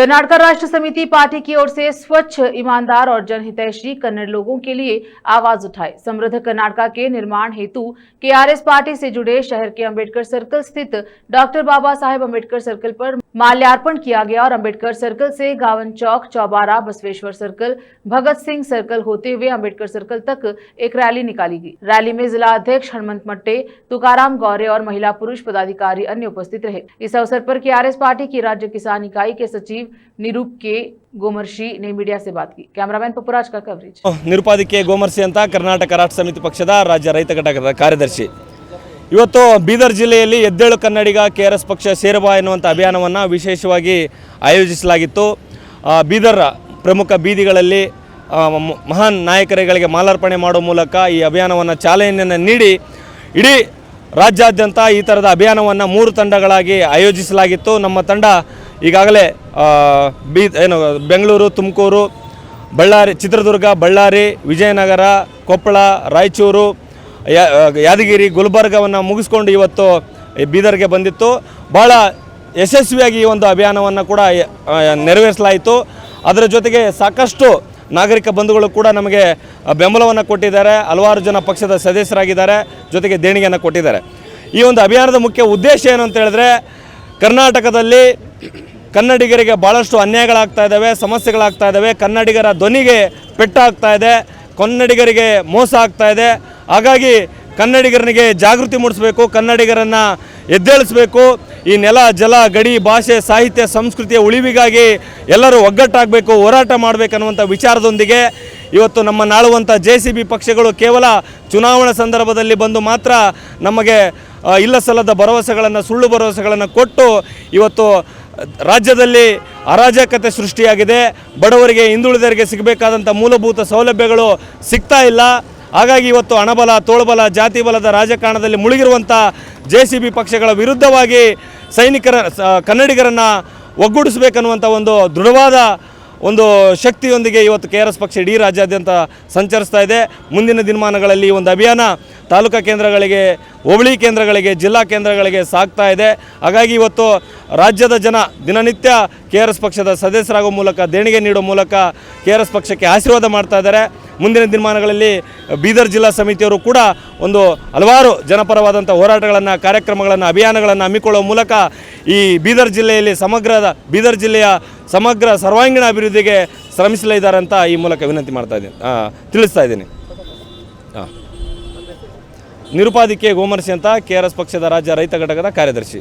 कर्नाटक राष्ट्र समिति पार्टी की ओर से स्वच्छ, ईमानदार और जनहितैषी कन्नड़ लोगों के लिए आवाज उठाए। समृद्ध कर्नाटक के निर्माण हेतु केआरएस पार्टी से जुड़े शहर के अंबेडकर सर्कल स्थित डॉक्टर बाबा साहेब अंबेडकर सर्कल पर माल्यार्पण किया गया और अंबेडकर सर्कल से गावन चौक, चौबारा, बसवेश्वर सर्कल, भगत सिंह सर्कल होते हुए अंबेडकर सर्कल तक एक रैली निकाली गई। रैली में जिला अध्यक्ष हनुमंत मट्टे, तुकाराम गौरे और महिला पुरुष पदाधिकारी अन्य उपस्थित रहे। इस अवसर पर केआरएस पार्टी की राज्य किसान इकाई के सचिव निरूप के गोमर्शी ने मीडिया से बात की। कैमरामैन पपुराज का कवरेज। निरूपाधि के गोमर्शी ಅಂತ ಕರ್ನಾಟಕ ರಾಷ್ಟ್ರ ಸಮಿತಿ ಪಕ್ಷದ ರಾಜ್ಯ ರೈತ ಘಟಕದ ಕಾರ್ಯದರ್ಶಿ। ಇವತ್ತು ಬೀದರ್ ಜಿಲ್ಲೆಯಲ್ಲಿ ಎದ್ದೇಳು ಕನ್ನಡಿಗ ಕೆಆರ್ಎಸ್ ಪಕ್ಷ ಸೇರಬಾ ಎನ್ನುವಂತ ಅಭಿಯಾನವನ್ನು ವಿಶೇಷವಾಗಿ ಆಯೋಜಿಸಲಾಗಿತ್ತು। ಬೀದರ್ ಪ್ರಮುಖ ಬೀದಿಗಳಲ್ಲಿ ಮಹಾನ್ ನಾಯಕರಿಗೆ ಮಾಲಾರ್ಪಣೆ ಮಾಡುವ ಮೂಲಕ ಈ ಅಭಿಯಾನವನ್ನು ಚಾಲನೆಯನ್ನು ನೀಡಿ ಇಡೀ ರಾಜ್ಯಾದ್ಯಂತ ಈ ತರದ ಅಭಿಯಾನವನ್ನು 3 ತಂಡಗಳಾಗಿ ಆಯೋಜಿಸಲಾಗಿತ್ತು। ನಮ್ಮ ತಂಡ ಈಗಾಗಲೇ ಬೆಂಗಳೂರು, ತುಮಕೂರು, ಬಳ್ಳಾರಿ, ಚಿತ್ರದುರ್ಗ, ಬಳ್ಳಾರಿ, ವಿಜಯನಗರ, ಕೊಪ್ಪಳ, ರಾಯಚೂರು, ಯಾದಗಿರಿ, ಗುಲ್ಬರ್ಗವನ್ನು ಮುಗಿಸ್ಕೊಂಡು ಇವತ್ತು ಬೀದರ್ಗೆ ಬಂದಿತ್ತು। ಬಹಳ ಯಶಸ್ವಿಯಾಗಿ ಈ ಒಂದು ಅಭಿಯಾನವನ್ನು ಕೂಡ ನೆರವೇರಿಸಲಾಯಿತು। ಅದರ ಜೊತೆಗೆ ಸಾಕಷ್ಟು ನಾಗರಿಕ ಬಂಧುಗಳು ಕೂಡ ನಮಗೆ ಬೆಂಬಲವನ್ನು ಕೊಟ್ಟಿದ್ದಾರೆ। ಹಲವಾರು ಜನ ಪಕ್ಷದ ಸದಸ್ಯರಾಗಿದ್ದಾರೆ, ಜೊತೆಗೆ ದೇಣಿಗೆಯನ್ನು ಕೊಟ್ಟಿದ್ದಾರೆ। ಈ ಒಂದು ಅಭಿಯಾನದ ಮುಖ್ಯ ಉದ್ದೇಶ ಏನು ಅಂತ ಹೇಳಿದ್ರೆ, ಕರ್ನಾಟಕದಲ್ಲಿ ಕನ್ನಡಿಗರಿಗೆ ಭಾಳಷ್ಟು ಅನ್ಯಾಯಗಳಾಗ್ತಾ ಇದ್ದಾವೆ, ಸಮಸ್ಯೆಗಳಾಗ್ತಾ ಇದ್ದಾವೆ, ಕನ್ನಡಿಗರ ಧ್ವನಿಗೆ ಪೆಟ್ಟಾಗ್ತಾ ಇದೆ, ಕನ್ನಡಿಗರಿಗೆ ಮೋಸ ಆಗ್ತಾ ಇದೆ। ಹಾಗಾಗಿ ಕನ್ನಡಿಗರಿಗೆ ಜಾಗೃತಿ ಮೂಡಿಸಬೇಕು, ಕನ್ನಡಿಗರನ್ನು ಎದ್ದೇಳಿಸಬೇಕು। ಈ ನೆಲ, ಜಲ, ಗಡಿ, ಭಾಷೆ, ಸಾಹಿತ್ಯ, ಸಂಸ್ಕೃತಿಯ ಉಳಿವಿಗಾಗಿ ಎಲ್ಲರೂ ಒಗ್ಗಟ್ಟಾಗಬೇಕು, ಹೋರಾಟ ಮಾಡಬೇಕನ್ನುವಂಥ ವಿಚಾರದೊಂದಿಗೆ ಇವತ್ತು ನಮ್ಮ ನಾಳುವಂಥ JCB ಪಕ್ಷಗಳು ಕೇವಲ ಚುನಾವಣಾ ಸಂದರ್ಭದಲ್ಲಿ ಬಂದು ಮಾತ್ರ ನಮಗೆ ಇಲ್ಲ ಸಲ್ಲದ ಭರವಸೆಗಳನ್ನು, ಸುಳ್ಳು ಭರವಸೆಗಳನ್ನು ಕೊಟ್ಟು ಇವತ್ತು ರಾಜ್ಯದಲ್ಲಿ ಅರಾಜಕತೆ ಸೃಷ್ಟಿಯಾಗಿದೆ। ಬಡವರಿಗೆ, ಹಿಂದುಳಿದವರಿಗೆ ಸಿಗಬೇಕಾದಂಥ ಮೂಲಭೂತ ಸೌಲಭ್ಯಗಳು ಸಿಗ್ತಾ ಇಲ್ಲ। ಹಾಗಾಗಿ ಇವತ್ತು ಹಣಬಲ, ತೋಳ್ಬಲ, ಜಾತಿ ಬಲದ ರಾಜಕಾರಣದಲ್ಲಿ ಮುಳುಗಿರುವಂಥ JCB ಪಕ್ಷಗಳ ವಿರುದ್ಧವಾಗಿ ಕನ್ನಡಿಗರನ್ನು ಒಗ್ಗೂಡಿಸಬೇಕನ್ನುವಂಥ ಒಂದು ದೃಢವಾದ ಒಂದು ಶಕ್ತಿಯೊಂದಿಗೆ ಇವತ್ತು KRS ಪಕ್ಷ ಇಡೀ ರಾಜ್ಯಾದ್ಯಂತ ಸಂಚರಿಸ್ತಾ ಇದೆ। ಮುಂದಿನ ದಿನಮಾನಗಳಲ್ಲಿ ಈ ಒಂದು ಅಭಿಯಾನ ತಾಲೂಕಾ ಕೇಂದ್ರಗಳಿಗೆ, ಹೋಬಳಿ ಕೇಂದ್ರಗಳಿಗೆ, ಜಿಲ್ಲಾ ಕೇಂದ್ರಗಳಿಗೆ ಸಾಗ್ತಾ ಇದೆ। ಹಾಗಾಗಿ ಇವತ್ತು ರಾಜ್ಯದ ಜನ ದಿನನಿತ್ಯ KRS ಪಕ್ಷದ ಸದಸ್ಯರಾಗುವ ಮೂಲಕ, ದೇಣಿಗೆ ನೀಡುವ ಮೂಲಕ KRS ಪಕ್ಷಕ್ಕೆ ಆಶೀರ್ವಾದ ಮಾಡ್ತಾ ಇದ್ದಾರೆ। ಮುಂದಿನ ದಿನಮಾನಗಳಲ್ಲಿ ಬೀದರ್ ಜಿಲ್ಲಾ ಸಮಿತಿಯವರು ಕೂಡ ಒಂದು ಹಲವಾರು ಜನಪರವಾದಂಥ ಹೋರಾಟಗಳನ್ನು, ಕಾರ್ಯಕ್ರಮಗಳನ್ನು, ಅಭಿಯಾನಗಳನ್ನು ಹಮ್ಮಿಕೊಳ್ಳುವ ಮೂಲಕ ಈ ಬೀದರ್ ಜಿಲ್ಲೆಯ ಸಮಗ್ರ ಸರ್ವಾಂಗೀಣ ಅಭಿವೃದ್ಧಿಗೆ ಶ್ರಮಿಸಲಿದ್ದಾರೆ ಅಂತ ಈ ಮೂಲಕ ವಿನಂತಿ ತಿಳಿಸ್ತಾ ಇದ್ದೀನಿ। ನಿರುಪಾಧಿಕೆ ಗೋಮರ್ಶಿ ಅಂತ KRS ಪಕ್ಷದ ರಾಜ್ಯ ರೈತ ಘಟಕದ ಕಾರ್ಯದರ್ಶಿ।